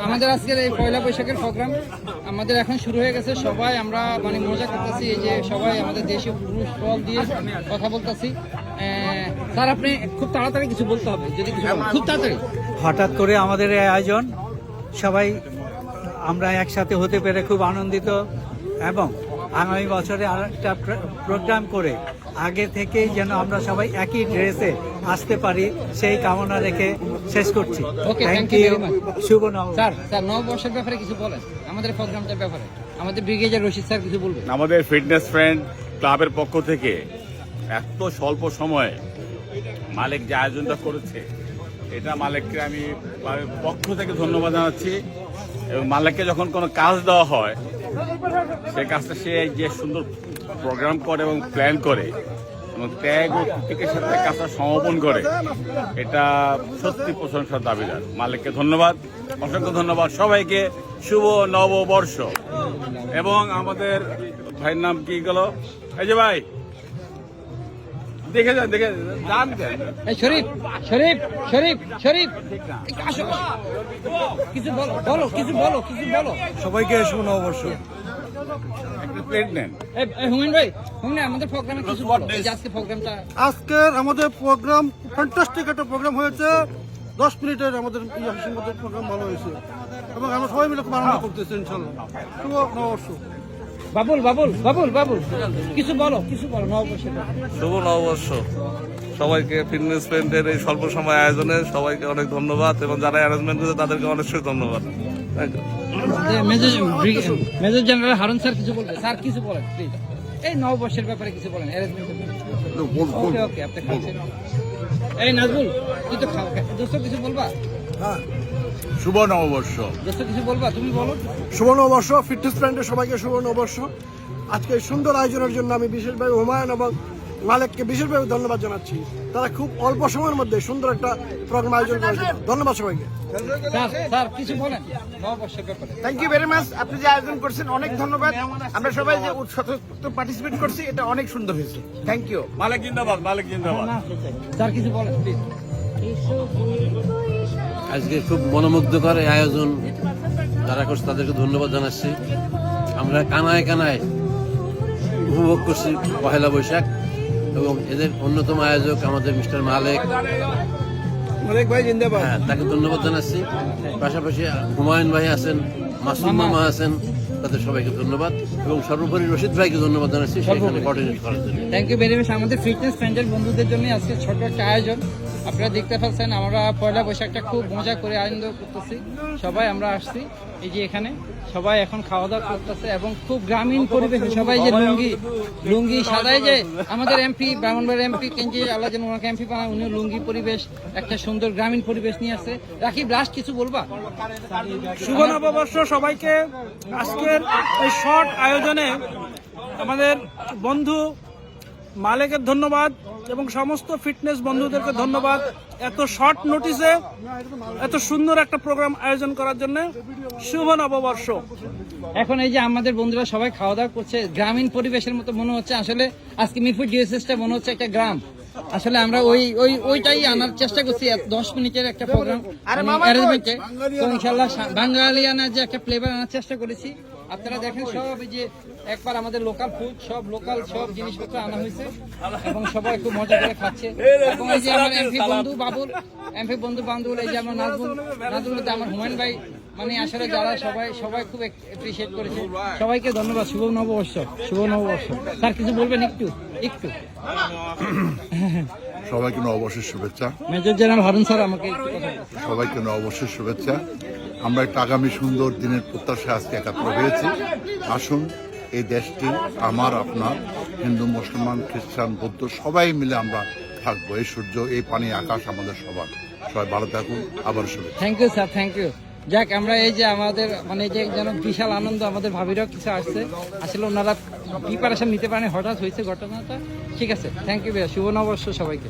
আমাদের আজকের এই পয়লা বৈশাখের প্রোগ্রাম আমাদের এখন শুরু হয়ে গেছে। সবাই আমরা মানে মজা করতেছি, এই যে সবাই আমাদের দেশীয় পুরুষ বল দিয়ে কথা বলতেছি। স্যার আপনি খুব তাড়াতাড়ি কিছু বলতে হবে, যদি কিছু বলেন, খুব তাড়াতাড়ি। হঠাৎ করে আমাদের এই আয়োজন, সবাই আমরা একসাথে হতে পেরে খুব আনন্দিত এবং আগামী বছরে আরেকটা প্রোগ্রাম করে আগে থেকেই যেন আমরা সবাই একই ড্রেসে আসতে পারি সেই কামনা রেখে শেষ করছি। Thank you. শুভ নববর্ষ। স্যার নববর্ষের ব্যাপারে কিছু বলেন, আমাদের প্রোগ্রামটার ব্যাপারে আমাদের ব্রিগেডিয়ার রশিদ স্যার কিছু বলবেন। আমাদের ফিটনেস ফ্রেন্ড ক্লাবের পক্ষ থেকে এত স্বল্প সময়ে মালিক যে আয়োজনটা করেছে, এটা মালিককে আমি পক্ষ থেকে ধন্যবাদ জানাচ্ছি। এবং মালিককে যখন কোনো কাজ দেওয়া হয়, সেই কাজটা সে যে সুন্দর প্রোগ্রাম করে এবং প্ল্যান করে এবং ত্যাগ ও কৃতিকের সাথে কাজটা সমাপন করে, এটা সত্যি প্রশংসার দাবিদার। মালিককে ধন্যবাদ, অসংখ্য ধন্যবাদ। সবাইকে শুভ নববর্ষ। এবং আমাদের ভাইয়ের নাম কি গেল, এই যে ভাই দেখে যান, শরীফ শরীফ শরীফ শরীফ আসো, কিছু বলো কিছু বলো। সবাইকে শুভ নববর্ষ। একটা প্লেট নেন। হুমেন ভাই, হুমেন আমাদের প্রোগ্রামে কিছু বলো। এই যে আজকে প্রোগ্রামটা, আজকের আমাদের প্রোগ্রাম ফ্যান্টাস্টিক একটা প্রোগ্রাম হয়েছে। 10 মিনিটের আমাদের প্রোগ্রাম ভালো হয়েছে এবং আমরা সবাই মিলে খুব আনন্দ করতেছি। ইনশাল্লাহ শুভ নববর্ষ। বাবুল কিছু বলো নববর্ষ। শুভ নববর্ষ। সবাইকে ফিটনেস ফ্রেন্ডের এই স্বল্প সময় আয়োজনে সবাইকে অনেক ধন্যবাদ এবং যারা অ্যারেঞ্জমেন্ট করেছে তাদেরকে অনেক ধন্যবাদ। মেজর জেনারেল হারুন স্যার কিছু বলবেন। স্যার কিছু বলেন প্লিজ, এই নববর্ষের ব্যাপারে কিছু বলেন, অ্যারেঞ্জমেন্টের ব্যাপারে। ওকে আপনি খাচ্ছেন। এই নাজবুল তুই তো খাও, দোস্ত কিছু বলবা? শুভ নববর্ষ। দোস্ত কিছু বলবা, তুমি বলো। শুভ নববর্ষ। ফিটনেস ফ্রেন্ডের সবাইকে শুভ নববর্ষ। আজকে এই সুন্দর আয়োজনের জন্য আমি বিশেষভাবে হুমায়ুন এবং মালিককে বিশেষভাবে ধন্যবাদ জানাচ্ছি। তারা খুব অল্প সময়ের মধ্যে সুন্দর একটা প্রোগ্রাম আয়োজন করেছে। ধন্যবাদ সবাইকে। স্যার কিছু বলেন নববর্ষের ব্যাপারে। Thank you very much. আপনি যে আয়োজন করছেন অনেক ধন্যবাদ। আমরা সবাই যে উৎসাহ পার্টিসিপেট করছি, এটা অনেক সুন্দর হয়েছে। Thank you. মালিক জিন্দাবাদ, মালিক জিন্দাবাদ। স্যার কিছু বলেন প্লিজ। আজকে খুব মনোমুগ্ধকর এই আয়োজন যারা করছে তাদেরকে ধন্যবাদ জানাচ্ছি। আমরা কানায় উপভোগ করছি পহেলা বৈশাখ এবং এদের অন্যতম আয়োজক আমাদের মিস্টার মালিক ভাই জিন্দাবাদ। তাকে ধন্যবাদ জানাচ্ছি। পাশাপাশি হুমায়ুন ভাই আছেন, মাসুম মামা আছেন, তাদের সবাইকে ধন্যবাদ এবং সর্বোপরি রশিদ ভাইকে ধন্যবাদ জানাচ্ছি সেখানে কোঅর্ডিনেট করার জন্য। Thank you very much. আমাদের ফিটনেস ফ্রেন্ডের বন্ধুদের জন্য আজকে ছোট একটা আয়োজন আপনারা দেখতে পাচ্ছেন। আমরা পয়লা বৈশাখটা খুব মজা করে আনন্দ করতেছি। সবাই আমরা আসছি এই যে এখানে, সবাই এখন খাওয়া দাওয়া করতেছে এবং খুব গ্রামীণ পরিবেশে সবাই যে লুঙ্গি সাদায় যে আমাদের এমপি ব্রাহ্মণবাড়িয়ার এমপি কেঞ্জি আল্লাহ যেন ওনাকে এমপি বানায়, উনি লুঙ্গি পরিবেশ একটা সুন্দর গ্রামীণ পরিবেশ নিয়ে আসছে। রাকিব লাস্ট কিছু বলবা? শুভ নববর্ষ সবাইকে। আজকের এই শর্ট আয়োজনে আমাদের বন্ধু মালিকের ধন্যবাদ এবং সমস্ত ফিটনেস বন্ধুদেরকে ধন্যবাদ এত শর্ট নোটিসে এত সুন্দর একটা প্রোগ্রাম আয়োজন করার জন্য। শুভ নববর্ষ। এখন এই যে আমাদের বন্ধুরা সবাই খাওয়া দাওয়া করছে গ্রামীণ পরিবেশের মতো মনে হচ্ছে। আসলে আজকে মিরপুর ডিএসএসটা মনে হচ্ছে একটা গ্রাম। আসলে আমরা ওইটাই আনার চেষ্টা করছি 10 মিনিটের একটা প্রোগ্রাম অ্যারেঞ্জমেন্টে। তো ইনশাআল্লাহ বাঙালিয়ানা যে একটা ফ্লেভার আনার চেষ্টা করেছি। আপনারা দেখেন সব এই যে একবার আমাদের লোকাল ফুড, সব লোকাল সব জিনিসপত্র আনা হয়েছে এবং সবাই খুব মজা করে খাচ্ছে। এবং এই যে আমার এমপি বন্ধু বান্ধব, এই যে আমার নাজবুল আমার হুমায়ুন ভাই, মানে আসলে যারা সবাই খুব অ্যাপ্রিশিয়েট করেছে। সবাইকে ধন্যবাদ। শুভ নববর্ষ। স্যার কিছু বলবেন একটু? সবাইকে নববর্ষের শুভেচ্ছা। মেজর জেনারেল হারুন স্যার আমাকে একটু কথা বলুন। সবাইকে নববর্ষের শুভেচ্ছা। আমরা একটা আগামী সুন্দর দিনের প্রত্যাশা আজকে একাত্র হয়েছি। আসুন এই দেশটি আমার আপনার, হিন্দু মুসলমান খ্রিস্টান বৌদ্ধ সবাই মিলে আমরা থাকবো। এই সূর্য, এই পানি, আকাশ আমাদের সবার। সবাই ভালো থাকুন। আবার শুভেচ্ছা। Thank you sir, thank you. যাক, আমরা এই যে আমাদের মানে যে যেন বিশাল আনন্দ, আমাদের ভাবিরাও কিছু আসছে। আসলে ওনারা প্রিপারেশন নিতে পারেন, হঠাৎ হয়েছে ঘটনাটা। ঠিক আছে, থ্যাংক ইউ ভাইয়া। শুভ নববর্ষ সবাইকে।